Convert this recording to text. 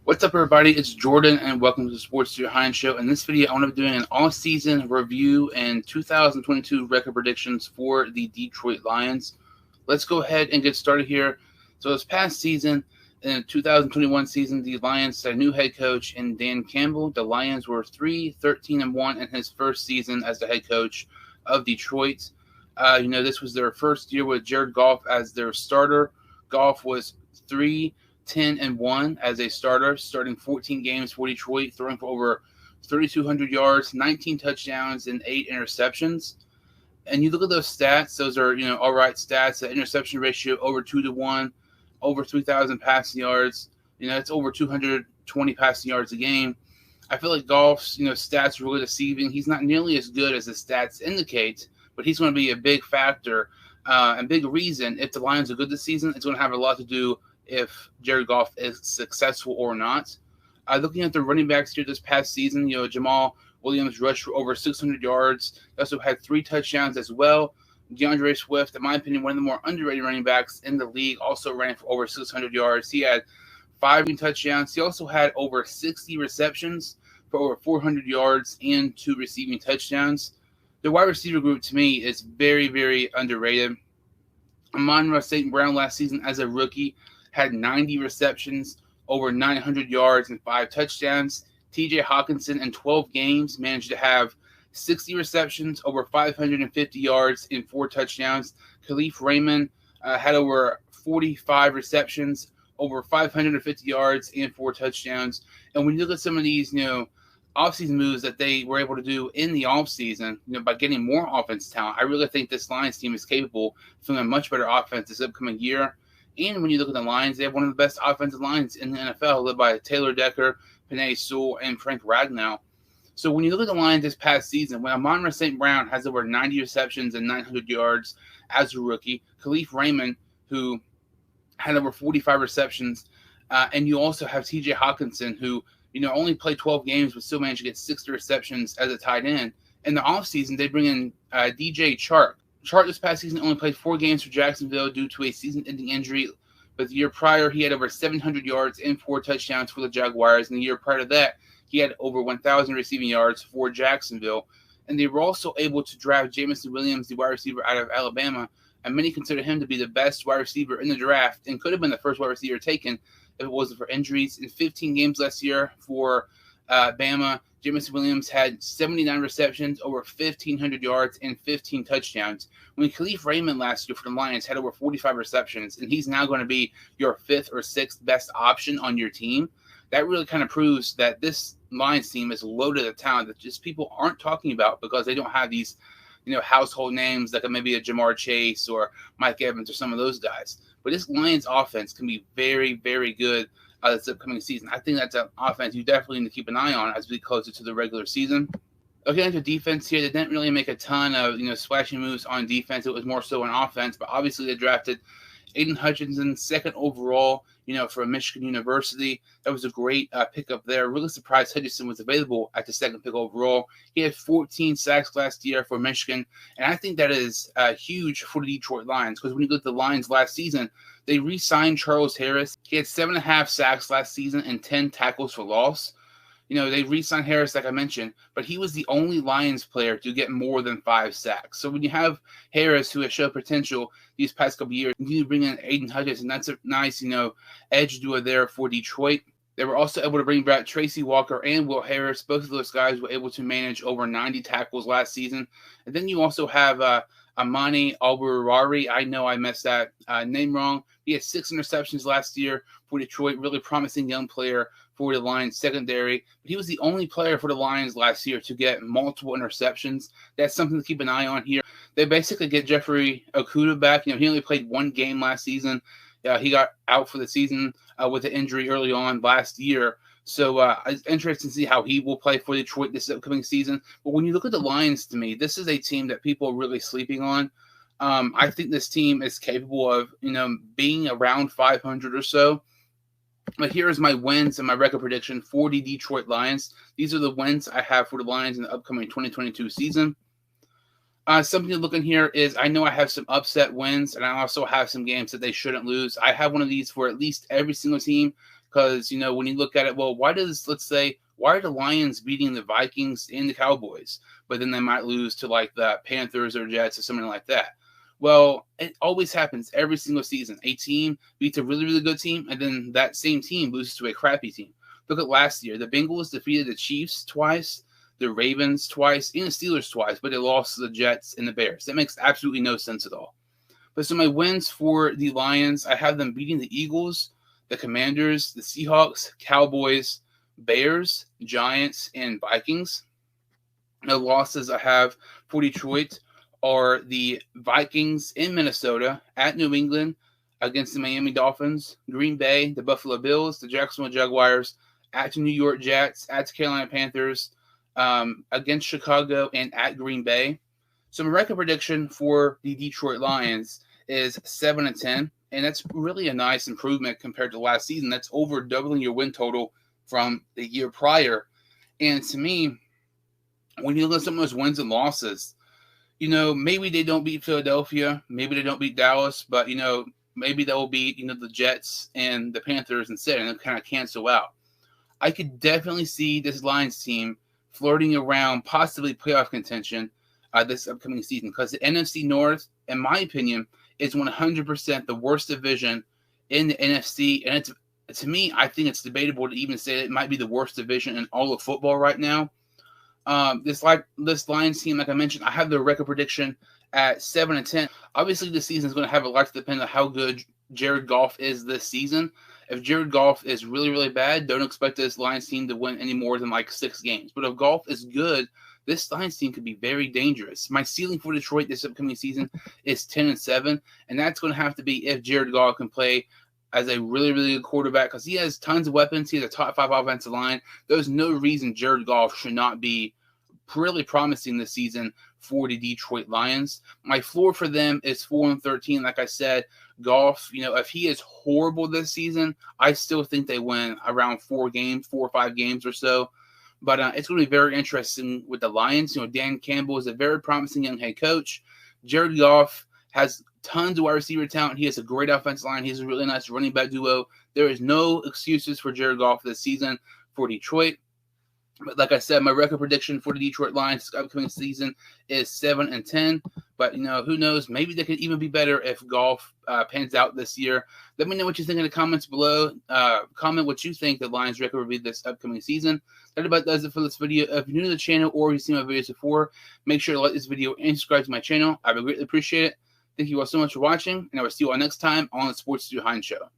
What's up, everybody? It's Jordan, and welcome to the Sports Studio Hines Show. In this video, I want to be doing an all-season review and 2022 record predictions for the Detroit Lions. Let's go ahead and get started here. So this past season, in the 2021 season, the Lions had a new head coach in Dan Campbell. The Lions were 3-13-1 in his first season as the head coach of Detroit. This was their first year with Jared Goff as their starter. Goff was 3-10-1 as a starter, starting 14 games for Detroit, throwing for over 3,200 yards, 19 touchdowns, and 8 interceptions. And you look at those stats; those are all right stats. The interception ratio over 2-1, over 3,000 passing yards. It's over 220 passing yards a game. I feel like Goff's stats are really deceiving. He's not nearly as good as the stats indicate, but he's going to be a big factor and big reason if the Lions are good this season. It's going to have a lot to do if Jared Goff is successful or not. Looking at the running backs here this past season, Jamal Williams rushed for over 600 yards. He also had 3 touchdowns as well. Deandre Swift, in my opinion, one of the more underrated running backs in the league, also ran for over 600 yards. He had 5 touchdowns. He also had over 60 receptions for over 400 yards and 2 receiving touchdowns. The wide receiver group, to me, is very, very underrated. Armani St. Brown last season as a rookie had 90 receptions, over 900 yards, and 5 touchdowns. TJ Hawkinson in 12 games managed to have 60 receptions, over 550 yards, and 4 touchdowns. Khalif Raymond had over 45 receptions, over 550 yards, and 4 touchdowns. And when you look at some of these, offseason moves that they were able to do in the offseason, by getting more offense talent, I really think this Lions team is capable of doing a much better offense this upcoming year. And when you look at the Lions, they have one of the best offensive lines in the NFL, led by Taylor Decker, Penei Sewell, and Frank Ragnow. So when you look at the Lions this past season, when Armani St. Brown has over 90 receptions and 900 yards as a rookie, Khalif Raymond, who had over 45 receptions, and you also have TJ Hawkinson, who only played 12 games but still managed to get 60 receptions as a tight end. In the offseason, they bring in DJ Chark. Chark this past season only played 4 games for Jacksonville due to a season-ending injury, but the year prior, he had over 700 yards and 4 touchdowns for the Jaguars. And the year prior to that, he had over 1,000 receiving yards for Jacksonville. And they were also able to draft Jameson Williams, the wide receiver out of Alabama, and many consider him to be the best wide receiver in the draft and could have been the first wide receiver taken if it wasn't for injuries. In 15 games last year for Bama, Jameson Williams had 79 receptions, over 1,500 yards, and 15 touchdowns. When Khalif Raymond last year for the Lions had over 45 receptions, and he's now going to be your 5th or 6th best option on your team, that really kind of proves that this Lions team is loaded with talent that just people aren't talking about because they don't have these, household names like maybe a Jamar Chase or Mike Evans or some of those guys. But this Lions offense can be very, very good this upcoming season. I think that's an offense you definitely need to keep an eye on as we get closer to the regular season. Looking at the defense here, they didn't really make a ton of splashy moves on defense. It was more so on offense, but obviously they drafted Aiden Hutchinson, 2nd overall, from Michigan University. That was a great pickup there. Really surprised Hutchinson was available at the 2nd pick overall. He had 14 sacks last year for Michigan, and I think that is huge for the Detroit Lions because when you look at the Lions last season, they re-signed Charles Harris. He had 7.5 sacks last season and 10 tackles for loss. They re-signed Harris, like I mentioned, but he was the only Lions player to get more than 5 sacks. So when you have Harris, who has shown potential these past couple of years, you bring in Aiden Hutchinson. That's a nice, edge duo there for Detroit. They were also able to bring back Tracy Walker and Will Harris. Both of those guys were able to manage over 90 tackles last season. And then you also have Armani Albarrari. I know I messed that name wrong. He had 6 interceptions last year for Detroit. Really promising young player for the Lions secondary. But he was the only player for the Lions last year to get multiple interceptions. That's something to keep an eye on here. They basically get Jeffrey Okudah back. He only played 1 game last season. He got out for the season with an injury early on last year. So it's interesting to see how he will play for Detroit this upcoming season. But when you look at the Lions, to me, this is a team that people are really sleeping on. I think this team is capable of, being around 500 or so. But here is my wins and my record prediction for the Detroit Lions. These are the wins I have for the Lions in the upcoming 2022 season. Something to look in here is I know I have some upset wins, and I also have some games that they shouldn't lose. I have one of these for at least every single team Because, when you look at it, well, why are the Lions beating the Vikings and the Cowboys, but then they might lose to like the Panthers or Jets or something like that? Well, it always happens every single season. A team beats a really, really good team, and then that same team loses to a crappy team. Look at last year. The Bengals defeated the Chiefs twice, the Ravens twice, and the Steelers twice, but they lost to the Jets and the Bears. That makes absolutely no sense at all. But so my wins for the Lions, I have them beating the Eagles, the Commanders, the Seahawks, Cowboys, Bears, Giants, and Vikings. The losses I have for Detroit are the Vikings in Minnesota, at New England, against the Miami Dolphins, Green Bay, the Buffalo Bills, the Jacksonville Jaguars, at the New York Jets, at the Carolina Panthers, against Chicago, and at Green Bay. So my record prediction for the Detroit Lions is 7-10, and that's really a nice improvement compared to last season. That's over doubling your win total from the year prior. And to me, when you look at some of those wins and losses, maybe they don't beat Philadelphia, maybe they don't beat Dallas, but, maybe they'll beat, the Jets and the Panthers instead, and they'll kind of cancel out. I could definitely see this Lions team flirting around possibly playoff contention this upcoming season, because the NFC North, in my opinion, is 100% the worst division in the NFC, and to me, I think it's debatable to even say it might be the worst division in all of football right now. This Lions team, like I mentioned, I have the record prediction at 7-10. Obviously, this season is going to have a lot to depend on how good Jared Goff is this season. If Jared Goff is really, really bad, don't expect this Lions team to win any more than like 6 games. But if Goff is good, this Lions team could be very dangerous. My ceiling for Detroit this upcoming season is 10-7, and that's going to have to be if Jared Goff can play as a really, really good quarterback, because he has tons of weapons. He has a top 5 offensive line. There's no reason Jared Goff should not be really promising this season for the Detroit Lions. My floor for them is 4-13. Like I said, Goff, if he is horrible this season, I still think they win around 4 or 5 games or so. But it's going to be very interesting with the Lions. Dan Campbell is a very promising young head coach. Jared Goff has tons of wide receiver talent. He has a great offensive line. He has a really nice running back duo. There is no excuses for Jared Goff this season for Detroit. But like I said, my record prediction for the Detroit Lions this upcoming season is 7-10. But, who knows? Maybe they could even be better if Goff pans out this year. Let me know what you think in the comments below. Comment what you think the Lions record will be this upcoming season. That about does it for this video. If you're new to the channel or you've seen my videos before, make sure to like this video and subscribe to my channel. I would greatly appreciate it. Thank you all so much for watching, and I will see you all next time on the Sports Studio Hines Show.